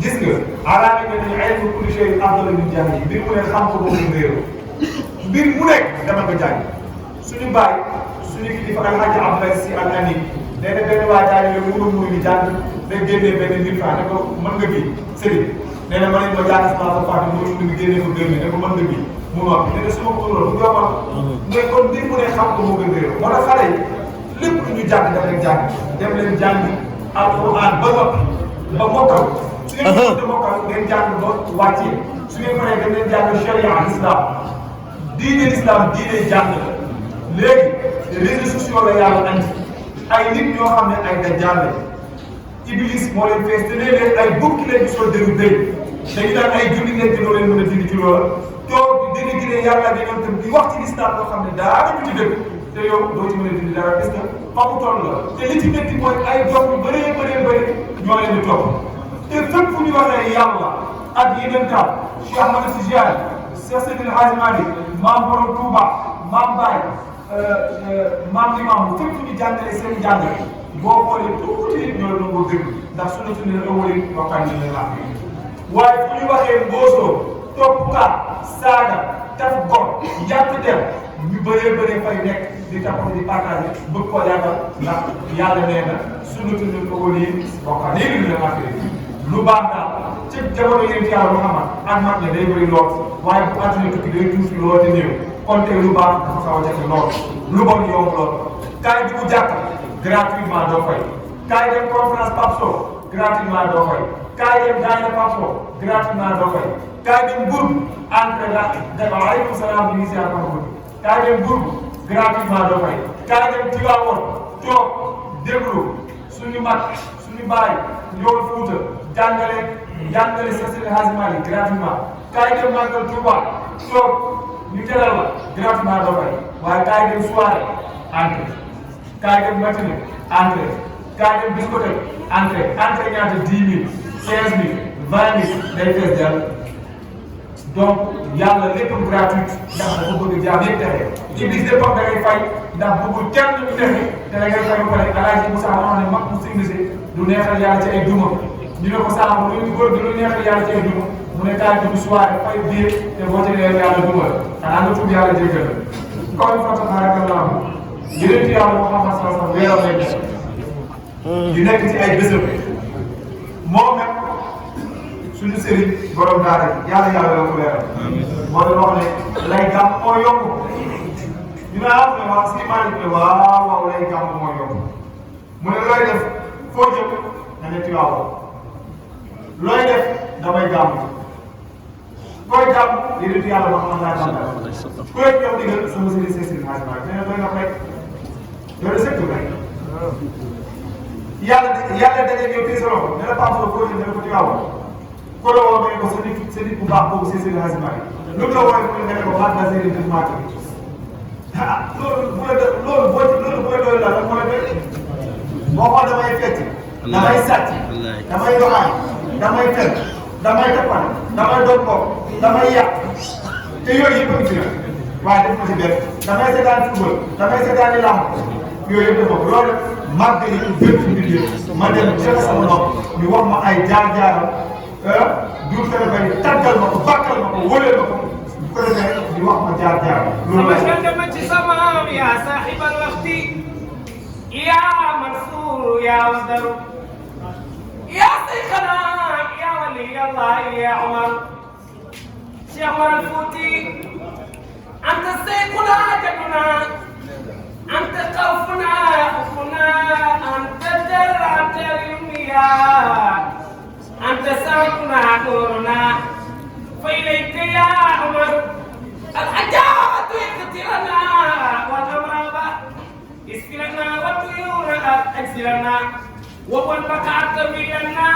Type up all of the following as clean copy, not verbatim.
gis nga alaaka nga ni ay kulli shay afdalu min jàng yi mbir mu ne xam ko boobu réew mbir mu nekk dama ko jàng suñu bàyyi suñu kilifa Alhaji Abdoulaye Sy Al Amin nee na benn waa daal yow mënul mënu ni jàng day génnee benn 1000 francs ne ko mën nga bii sëriñ nee na ma ne ma jàng sama faati mënul mënu génnee ko 2000 ne ko mën nga bii mu noppi nee na su ma ko doon bu yombal mais kon mbir mu ne xam ko moo gën réew moo tax xale yi lépp lu ñu jàng daf leen jàng dem leen jàngi alquran ba noppi ba mokkal su ngeen mënut a mokkal ngeen jàng ba wàccee su ngeen paree dem leen jàng charia islam diine islam diine jàng la léegi réseaux sociaux la yàlla andi ay nit ñoo xam ne ay dajjal la iblis moo leen fees te léeg-léeg ay bukki leen di sol dëru béy dañu daan ay julli leen di loo leen mën a dindi ci loola toog di dégg ne yàlla di ñoom tam di wax ci islam loo xam ne daa ci dëgg te yow doo ci mën a dindi dara est-ce que fa mu toll la te li ci métti mooy ay doom yu bëree bëri ñoo leen di topp te fépp fu ñu waxee yàlla ak yeneen taal Cheikh Ahmad Tidiane Cheikh Seydil Hadji Malick Maam Borom Touba Maam Baye Maam Limaamu fépp fu ñu jàngalee seen jàngale boo xoolee tuuti nit ñoo la ko dégg ndax su ne la ëwali waxtaan yi la laaj waaye fu ñu waxee mboosoo topp ka saaga taf gor yàq dem ñu bëree fay nekk di taxaw di partagé bëgg koo yàggal ndax yàlla nee na sunu tudd ko wóor yi waxtaan léegi dina marqué lu baax daal ci jamono yéen ci yàlla Muhammad ak mag ne day bëri lool waaye bu àdduna tukki day tuuti lool te néew kon tey lu baax dafa xaw a jafe lool lu bon yomb lool kaay dugg jàkk gratuitement doo fay kaay dem conférence Pape Sow gratuitement doo fay kaay dem daayira Pape Sow gratuitement doo fay kaay dem Bourg entrée la def waaleykum salaam bi ngi si àll kaay dem Bourg gratuitement doo fay kaay dem Tivaouane toog déglu suñu mag suñu baay Ndiol Fouta jàngale Seydi Hadji Malick gratuitement kaay dem Magal Touba toog ñu teral la gratuitement doo fay waaye kaay dem soirée entrée kaay dem matinée entrée kaay dem discothèque entrée ñaata 10 000 15 000 20 000 day fees dell donc yàlla lépp gratuit ndax dafa bëgg jaam yëpp texe Iblis de bopp da ngay fay ndax bëggul kenn ñu texe te da ngay fay ba pare Alaaji Moussa moo xam ne mag mu signalisé du neexal yàlla ci ay duma ñu ne ko sàmm lu góor gi lu neexal yàlla ci ay duma mu ne kaay dugg soirée fay biir te boo ci nee yàlla duma xanaa nga tuub yàlla jéggal la comme une fois tabarakallah yeneen ci yàlla Muhammad sallallahu alayhi wa sallam weeram lay def di nekk ci ay bésam moom nag suñu sëriñ borom daara yàlla la ko leeral moo doon wax ne lay gàmm moo yokk ñu ne ne waa si Malick ne waaw lay gàmm moo yokk mu ne looy def foo jëm nga ne Tiwaawan looy def damay gàmm koy gàmm yéen it yàlla wax na laa gàmm ku leen jox digal sama sëriñ Seydi Hadji Malick nee na doy nga rek doy na sëkk rek yàlla dajeeg yow tey sa loxo ne la Pape Sow foo jëm ne la ko Tiwaawan ko la woo ko sa nit bu baax boobu si Seydi Hadji Malick lu mu la wooyee nga ne ko mat na Seydi Hadji Malick ah loolu bu la doy la moo la doy boo xool damay fecc damay sàcc damay doxaan damay fen damay tappal damay doon bopp damay yàq te yooyu yëpp a ngi ci nag waaye def ma si benn damay seetaan football damay seetaan i lamb yooyu yëpp dafa loolu màgg yi ñu bépp mbir yëpp ma dem jël sama nopp ñu wax ma ay jaar-jaaram duur fere bay tàggal ma ko bàkkal ma ko wóoleel ma ko bu ko defee di wax ma jaar-jaar loolu sama ci sama yaa saaxibal waxti yaa Mansuur yaa Wadaru yaa Seyxana yaa wali Allah yaa Umar Cheikh Umar al Fuuti anta seyxuna jaduna anta xawfuna xufuna anta jarrata lumya أنت سامنا دورنا فإليك يا عمر الحاجات يقتلنا والأمراض اسقلنا والطيور أجزلنا والبقعة تميلنا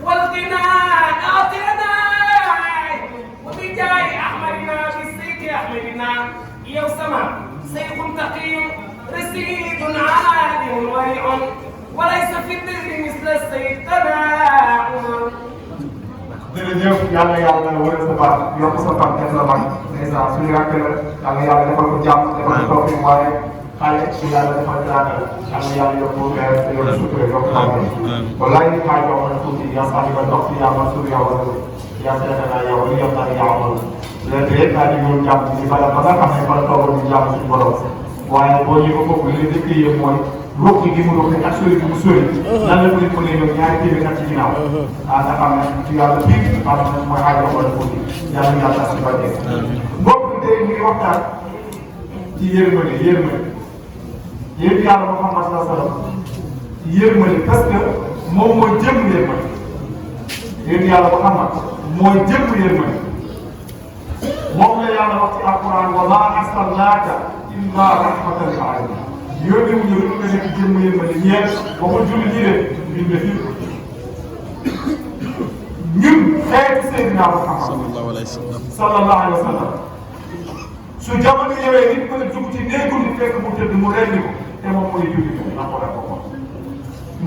والغنى أعطنا وبجاه أحمرنا بالسيف أحمرنا يا سما سيف تقي رصيد عالم ورع وليس في الدين مثل السيدنا عمر. jërëjëf yàlla yàlla wala sa baax yokk sa fan kenn la mag ndeysaan suñu rakk la yàlla yàlla defal ko jàmm defal ko toog waaye xale ci yàlla dafa jaagal am na yàlla yokk yokk sutura yokk tàngal wallaay ni maa jox na tuuti yaa sax ba dox ci yàlla suur yow yaa seetlu naa yow li yem naa yàlla léegi rek naa di ñëw jàmm ci bala ba nga xam ne bala toogoon ñu jàmm suñu borom waaye boo ñu ko foofu li dëkk yëpp mooy roog gi mu roog ak sori gi mu sori nan la ko nit mën a ñëw ñaari téeméer at ci ginnaaw nga xam ne ci yàlla bii xam ne mooy aay wala tuuti yàlla yàlla tas ci bàjjee mbokk bi tey ñu ngi waxtaan ci yërmande yéen yàlla Muhammad sallallahu alayhi wa sallam yërmande parce que moom mooy jëm yërmande yéen yàlla Muhammad mooy jëm yërmande moom la yàlla wax ci alquran wa ma arsalnaaka illa rahmatan lil alamin yónni wu ñu lu nga nekk jëm yërmande ñeent waxul julli ñi de ñun de fii ñun xeetu Seydina Muhammad sallallahu alayhi wa sallam su jamono ñëwee nit mën a dugg ci néegu nit fekk mu tëdd mu rendi ko te moom mooy julli na ko def ko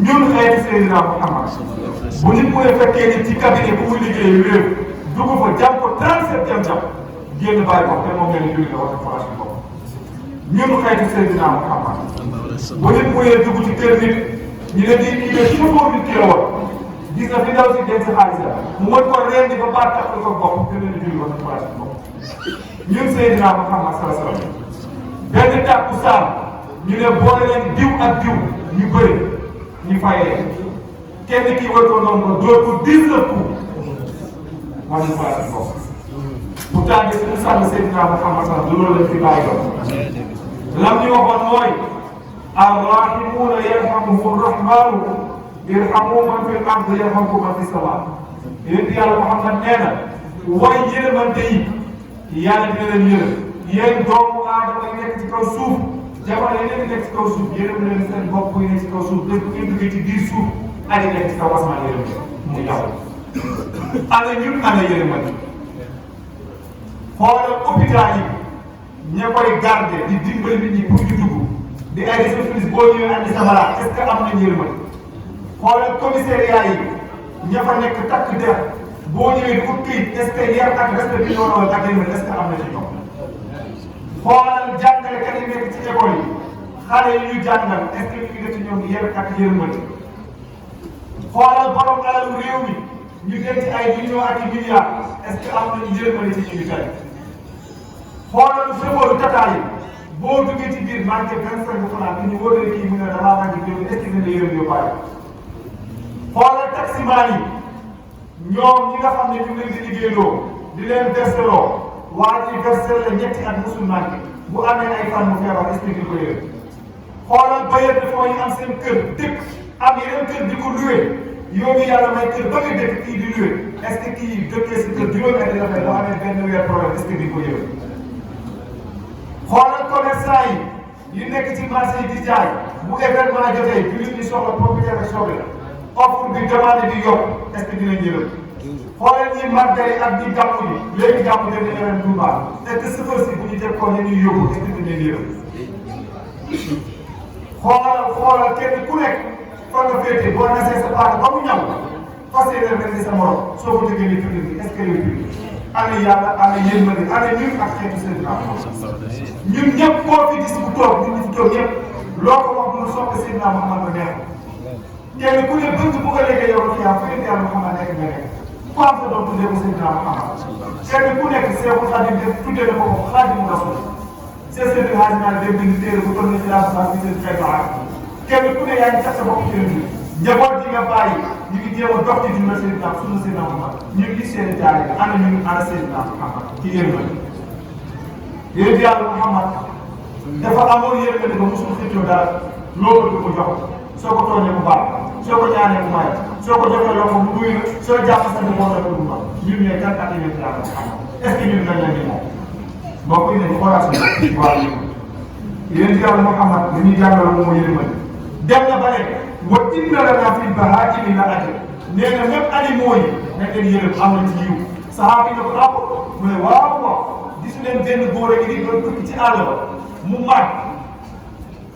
ñun xeetu Seydina Muhammad bu nit mu fekkee nit ci cabinet bu muy liggéey wéew dugg fa jam ko 37 jam génn bàyyi ko te moom ngeen julli la war a forage ko ñun xeetu Seydina Muhammad bu nit mu dugg ci kër nit ñu ne di kii de chauffeur nit ki la woon gis nga fi ndaw si denc xaalis la mu mën ko rendi ba baat tax ko bopp te leen julli war a forage ko ñun Seydina Muhammad sallallahu alayhi wa sallam benn takkusaan ñu ne boole leen diw ak diw ñu bëri ñu fayee kenn kii war ko doon ko dóor ko 19 coups war ñu faral di bokk pourtant de suñu sàmm Seydina Muhammad sallallahu alayhi wa sallam loolu lañ fi bàyyi doon lam ñu waxoon mooy arrahimuuna yarhamuhum rahmaanu irhamu man fil ardi yarhamkum man fis samaa yéen yàlla Muhammad nee na way yërmande yi yàlla dina leen yërëm yéen doomu aadama yi nekk ci kaw suuf jamono yi nekk ci kaw suuf yërëm leen seen bopp yi nekk ci kaw suuf lépp ngeen duggee ci biir suuf aji nekk ci kaw asamaan yërëm mu jàpp ana ñun ana yërmande xoolal hôpital yi ña koy garder di dimbali nit ñi pour ñu dugg di ay service boo ñëwee andi sa malade est-ce que am nañ yërmande xoolal commissariat yi ña fa nekk takk der boo ñëwee di ut këyit est-ce que yar ak respect bi ñu war a woon ak yërmande est-ce que am na ci ñoom xoolal jàngalekat yi nekk ci école yi xale yi ñuy jàngal est-ce que ñu ngi def ci ñoom yar ak yërmande xoolal borom alalu réew mi ñu denc ay millions ak i milliards est-ce que am nañu yërmande ci ñu ngi tey xoolal chauffeur tata yi boo duggee ci biir manqué 25 francs bi ñu wóoree kii mu ne damaa manqué jiw est-ce que dina yërëm yóbbaale xoolal taximan yi ñoom ñi nga xam ne ñu ngi leen di liggéeyloo di leen verseloo waa ji versel la ñetti at musul manqué bu amee ay fan mu feebar expliqué ko yërëm xoolal bailleur de fonds yi am seen kër dëkk am yeneen kër di ko loué yow mi yàlla may kër ba nga dëkk kii di loué est-ce que kii dëkkee si kër juróomi at dina fay boo amee benn weer problème est-ce que di ko yërëm xoolal commerçant yi nekk ci marché yi di jaay bu événement jotee jullit ñi soxla propriétaire ak soxla offre bi demande di yokk est-ce que dinañ yërëm xoolal ñi màggal ak ñi gàmmu yi léegi gàmmu dem nañu ren Touba est-ce que chauffeur si bu ñu def ko ñu ñuy yóbbu est-ce que dinañ yërëm xoolal kenn ku nekk fa nga féete boo nasee sa paaka ba mu ñaw fas yéene mel ni sa morom soo ko déggee ni tuuti bi est-ce que yow tuuti ana yàlla ana yërmande ana ñun ak xeetu seen ñun ñëpp koo fi gis bu toog ñun ñu fi toog ñëpp loo ko wax mu sopp Seydina Muhammad ba neex kenn ku ne bëgg bu ko léegi yow ci yaa fu yéen yàlla Muhammad nekk nga nekk ku am sa doom tuddee ko Seydina Muhammad kenn ku nekk Seexul Xaadim def tuddee na ko ko Xaadimu Rasuul c'est Seydi Hadji Malick dem bind téere bu toll na ci laa bi seen fay baax kenn ku ne yaa ngi tax sa bopp ci leen njaboot ji nga bàyyi ñu ngi jéem a dox ci dundal Seydina sunu Seydina Muhammad ñu ngi seen jaay ana ñun ana Seydina Muhammad ci yërmande yéen yàlla Muhammad dafa amoon yërmande ba musul xëccoo dara loo bëgg ko jox soo ko tooñee mu baax soo ko ñaanee mu may soo ko joxee loxo mu duy la soo jàpp sa njaboot la du baax ñun ñooy kan ak yéen yàlla Muhammad est-ce que ñun nañ la ni moom mbokk yi nañu xoolaat sa bopp waaw yéen yàlla Muhammad li ñuy jàngal moom mooy yërmande dem na ba ne wa inna lanaa fil bahaa'imi la ajran nee na même animaux yi nañ leen yërëm am na ci yiw saxaaba yi ne ko àpp mu ne waaw waaw gisu leen benn góor a ngi nii doon tukki ci àll ba mu màgg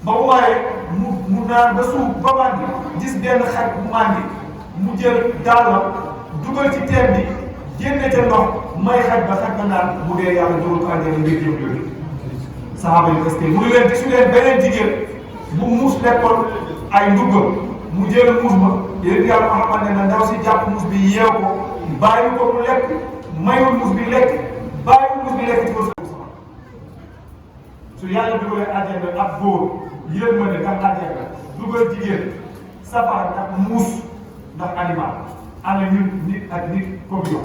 ba mu waree mu naan ba suuf ba màgg gis benn xaj bu màgg mu jël dàllam dugal ci teen bi génne ca ndox may xaj ba naan bu dee yàlla dugal ko àjjana ngir jëm yooyu saxaaba yi est-ce que mu leen gisu leen beneen jigéen bu muus lekkoon ay nduggam mu jël muus ma yéen yàlla Muhammad ne na ndaw si jàpp muus bi yeew ko bàyyi ko mu lekk mayul muus bi lekk bàyyiwul muus bi lekk ci ko su yàlla dugalee àjjana ak góor yërmande ndax àjjana dugal jigéen safara ndax muus ndax animal ana nit ak nit comme yow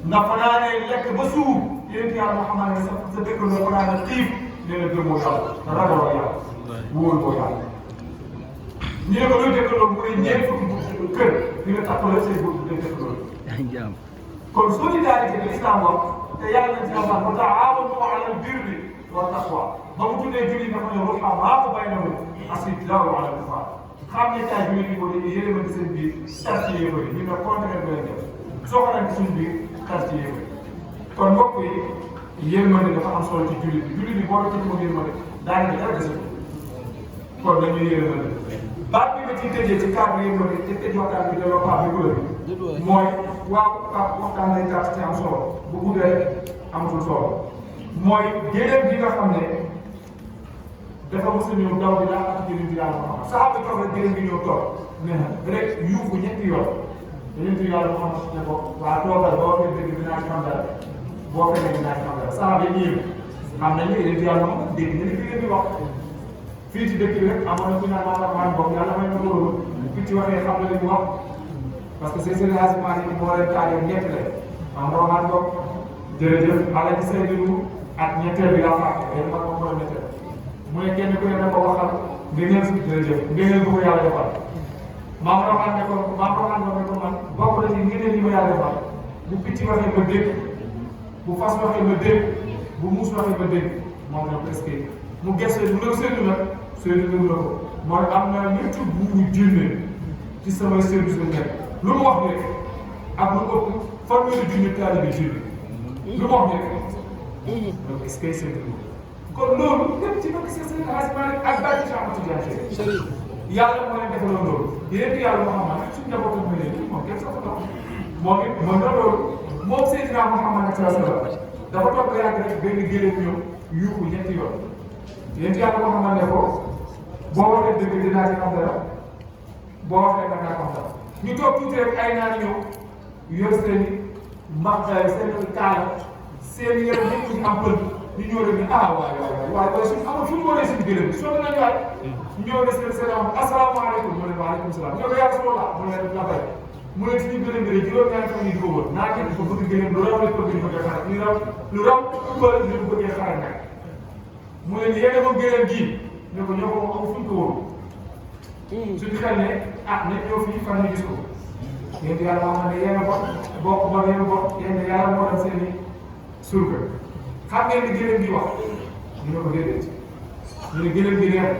nga fanaanee lekk ba suur yéen yàlla Muhammad ne sa dëkkandoo fanaane xiif nee na gëmoo yàlla ragaloo yàlla wóolu ko yàlla ñu ne ko luy dëkkandoo mu ne ñeent fukki kër di nga taxawal say góor day dëkkandoo kon solidarité bi islam wax te yàlla nañ ci am wa taawanu alal birri wa taqwa ba mu tuddee julli dafa ne ruhamaa baynahum asiddaaw alal kufaar xam ne tay julli bi boo déggee yéen a seen biir tar ci yéefar yi ñu ne contraire bi lañ def soo ko ci suñ biir tar ci yéefar kon mbokk yi yërmande dafa am solo ci julli bi julli bi boo ci ko yërmande daanaka dara desatu kon dañuy yërmande baat bi nga ciy tëjee ci cadre yërmande te tëj waxtaan bi delloo paa bi gula bi mooy waaw waxtaan lay gàtt ci am solo bu guddee amatul solo mooy géneen bi nga xam ne dafa mos a ñëw daw bi daa ak jëriñ bi yàlla Muhammad saxaaba yi toog rek géneen bi ñëw toog mais rek yuufu ñetti yoon jëriñ bi yàlla Muhammad ne ko waa toogal boo fee dégg dinaa ci xam dara boo fee dinaa ci xam dara saxaaba yi ñëw xam nañ ne jëriñ bi yàlla Muhammad dégg na li fi ngeen di wax fii ci dëkk bi rek amoon na ku naan maanaam boobu yàlla may na loolu fii ci waxee xam na li mu wax parce que c'est sérieusement ni moo leen taajoo ñett la am roxaan boog jërëjëf ala ci Seydou ak ñetteel bi la fàtte day mag moom mooy ñetteel mu ne kenn ku ne da ko waxal ngëneel si jërëjëf ngëneel bu ko yàlla defal maam roxaan ne ko man bokk na ci ngëneel yi ma yàlla defal bu picc waxee ma dégg bu fas waxee ma dégg bu muus waxee ma dégg moom nag presque mu gëstu mu ne Seydou nag Seydou déglu na ko mooy am na ñetti buuru jinne ci samay service la nekk lu mu wax ne ak lu ëpp fanweeri junni taalibe jinne lu mu wax ne donc est-ce que c'est kon loolu lépp ci bëgg seen arrangement ak bàyyi ci amatu jafe yàlla moo leen defaloon loolu yéen yàlla Muhammad suñu njabootam bi léegi moom kenn sax ko moom it mën na loolu moom Seydina Muhammad sallallahu alayhi wa sallam dafa toog ba yàgg rek benn géléem ñëw yuuxu ñetti yoon yéen yàlla Muhammad ne ko boo waxee dëgg dinaa ci xam dara boo waxee da ngaa xam dara ñu toog tuuti rek ay naan ñëw yor seen seen kaala seen yëre ñëpp ñu am pël ñu ñëw rek ni waaye suñu amul fu ñu waree suñu gëlëm bi soo nañu waay ñëw des leen seen am asalaamaaleykum mu ne waaleykum salaam ñoo ko yaa Rasulullah mu ne la bay mu ne suñu gëlëm bi rek juróom-ñaari fan yi di ko wër naa kenn ko bëgg gëlëm lu raw la ko bëgg bëggee xaar lu raw pël ñu bëggee xaar nag mu ne yéene moom gëlëm gii ne ko ñoo ko moom amul fu ñu ko wóor suñu xel ne nañ ñëw fii fan ñu gis ko yéen yàlla moo xam ne yéen a bokk ba yéen a bokk yéen yàlla moo dem seen i surga xam ngeen ni gëlëm gi wax ñu ne ko déedéet ñu ne gëlëm gi neex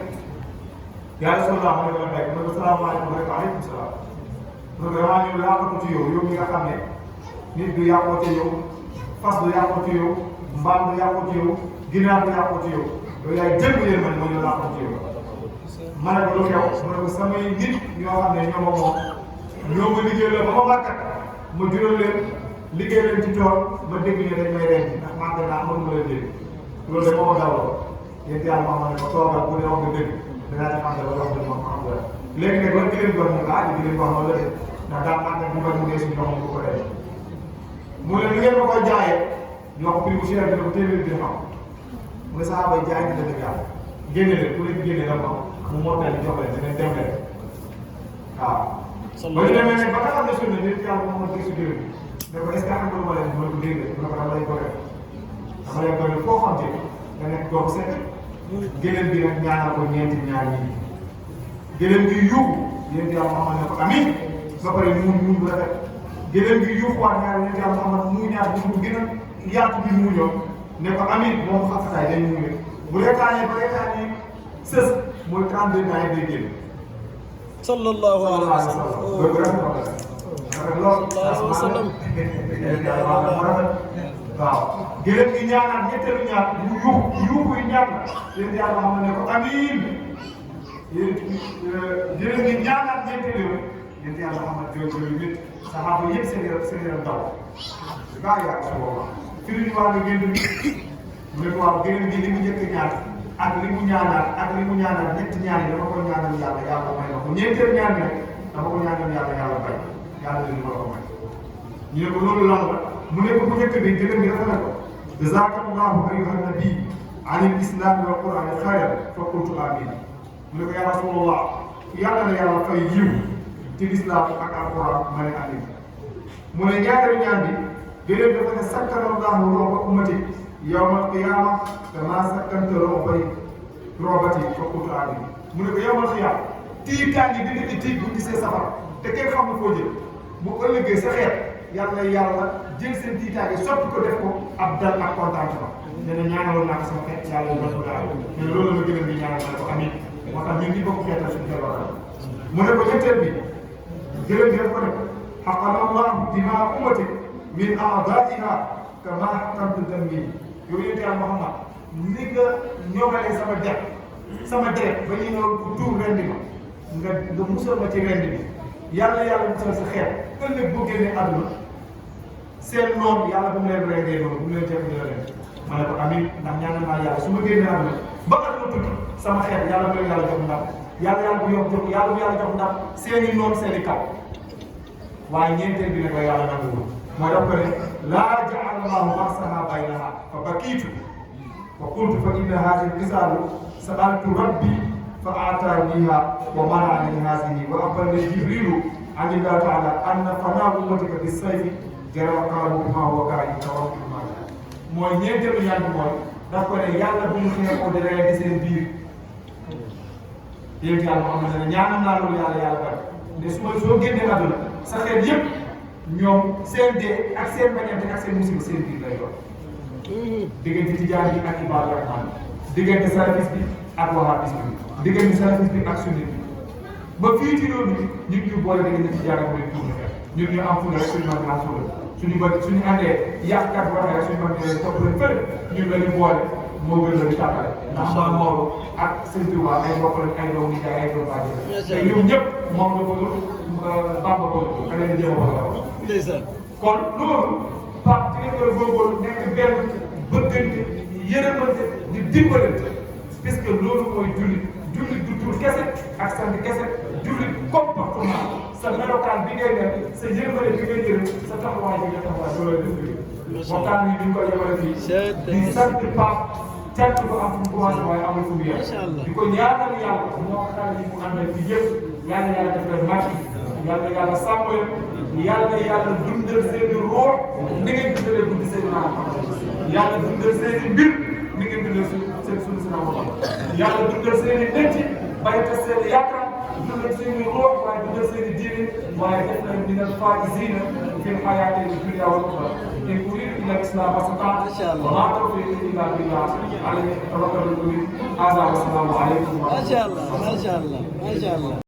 yàlla sallallahu alayhi wa sallam mu ne ko salaamaaleykum rek waaleykum salaam mu ne ko damaa ñëw yàqatu ci yow yow mi nga xam ne nit du yàqoo ci yow fas du yàqoo ci yow mbaam du yàqoo ci yow ginaar du yàqoo ci yow yow yaay jël bu yéen man moo ñëw yàqoo ci yow ma ne ko lu xew mu ne ko samay nit ñoo xam ne ñoo ma moom ñoo ma liggéey la ba ma màkkat ma jural leen liggéey leen ci tool ma dégg ne dañ may reen ndax man de naa mënuma leen dégg loolu de moo ma dawloo yéen yàlla ma ne ko toogal bu dee wax nga dégg danaa ci xam ne ba wax dëgg moom xam nga léegi nag ban jigéen gox ñu di jigéen gox noonu la de ndax daa màgg bu mu dee suñu ndox mi bu ko dee mu ne li ngeen ma koy jaayee ñu wax prix bu cher bi ne ko téeméeri bi xam mu ne saxaaba yi jaay na dëgg yàlla génne leen ku leen génne la mu mottali jox leen dinañ dem leen waaw ba ñu demee nag ba nga xam ne suñu nit yàlla moom mooy gisu jërëm ne ko est-ce que xam nga lu ma leen mën ko dégg mu ne ko dama lay ko def dama lay ko def foo xam te nga nekk doo ko seet gëlëm bi nag ñaanal ko ñeenti ñaar ñii gëlëm gi yuuxu yéen yàlla Muhammad ne ko amiin ba pare muñ bu rafet gëlëm gi yuuxu waat ñaar yéen yàlla Muhammad mu ñaar bu gën a yaatu bi mu ñëw ne ko amiin moom xafataay day mu ne bu reetaanee ba reetaanee sës mooy 32 ans yi day génn sallallahu alayhi wa sallam loolu rafet wa sallam waaw gëlëm gi ñaanaat ñetteelu ñaar mu yuuxu yi ñaar na yéen yàlla xam ne ko amiin yéen gëlëm gi ñaanaat ñetteelu yéen yàlla xam ne jooju yu nit saxaaba yëpp seen yaram daw gaa yaa su booba firi ñu waa nga génn mu ne ko waaw gënëm gi li mu njëkk ñaan ak li mu ñaanaat ñetti ñaan yi dama ko ñaanal yàlla may ma ko ñeenteel ñaan nag dama ko ñaanal yàlla bay yàlla li ma ko may ñu ne ko loolu lan la mu ne ko bu njëkk bi gënëm gi dafa ne ko jazakallahu ayyuha nabi an al islam wal quran xayran fa qultu amin mu ne ko ya rasulullah yàlla na yàlla fay yiw ci lislaam ak alquran ma ne amin mu ne ñaareelu ñaan bi gënëm dafa ne sakkanallahu rooba ummati yawmal qiyaama damaa sakkante roobati fa qultu amin mu ne ko yawmal qiyaama tiitaange bi nit ñi tiit bu gisee safara te kenn xamul foo jël bu ëllëgee sa xeet yàlla jël seen tiitaange soppi ko def ko ab dal ak contentement nee na ñaanaloon naa ko sama xeet yàlla yu ko daal mais loolu la gën a di ñaanal ma ne ko amin moo tax ñun ñi bokk xeetal suñu feebar mu ne ko ñetteel bi gërëm gi def ko def xaqana allahu dimaa ummati min aadaiha kama xaqamtu dammi yow yonent yàlla Muhammad ni nga ñoŋalee sama deret ba ñu ñëw tuur rendi ma nga musal ma ci rendi bi yàlla musal sa xeet ëllëg boo génnee àdduna seen noonu yàlla bu mu leen rendee noonu bu mu leen jëf dina leen ma ne ko amin ndax ñaanal naa yàlla su ma génnee àdduna ba àdduna tukki sama xeet yàlla bu yàlla jox ndam yàlla bu yàlla jox ndam seen i noonu seen i kaw waaye ñeenteel bi nag la yàlla nanguwul moo def ko ne laa jaala allahu maxsaha baynaha fa bakiitu wa qultu fa inna haadihi kisaalu sa'altu rabbi fa aataaniha wa manaani haadihi wa akhbarani jibrilu an illahi taala anna fanaa ummatika bi sayfi jara qaalu ma huwa kaa'in tawakkul ma mooy ñeenteelu ñaan bi mooy daf ko ne yàlla bu ñu xeexoo di reyante seen biir yéen yàlla moo xam ne ñaanal naa loolu yàlla bari ne su ma soo génnee àdduna sa xeet yëpp ñoom seen dee ak seen bañante ak seen musiba seen biir lay doon diggante tijaan bi ak ibaadu rahmaan diggante salafis bi ak wahabis bi diggante salafis bi ak sunni bi ba fii ci loolu ñun ñu boole diggante tijaan ak murid pour ñun ñu am fulla rek suñu mag am fulla suñu àndee yàqkat waxee rek suñu mag ne topp leen fële ñun la ñu boole moo gën la di tàppale ndax maam Maodo ak sëñ Touba ay mbokk lañ ay doom nijaay ay doom bàjjen te ñoom ñëpp moom la bëgg Bamba ko ka leen jéem a wax kon loolu Pape ci ngeen koy góorgóorlu nekk benn bëggante yërëmante di dimbalante puisque loolu mooy jullit du tur kese ak sant kese jullit comportement sa melokaan bi ngay def sa yërmande bi ngay jël sa taxawaay bi nga taxawaay loolu la def waxtaan wi ñu koy yemale fii di sant Pape cant ko am fu mu commencé waaye amul fu mu yem di ko ñaanal yàlla moo xam ne mu àndal fi yëpp yàlla def leen màcc yàlla sàmm leen yàlla dundal seen i ruux ni ngeen dundalee guddi seen i naan yàlla dundal seen i mbir ni ngeen dundal seen suñu seen amoon yàlla dundal seen i denc bàyyi tas seen i yaakaar dundal seen i ruux waaye dundal seen i diine waaye def nañ min al faa'izina fil hayaati dunya wal ukhra in uriidu illa al-islaaha ma stata'tu wa ma tawfiiqi illa billah alayhi tawakkaltu wa salaamu alaykum wa rahmatullahi. Masha Allah.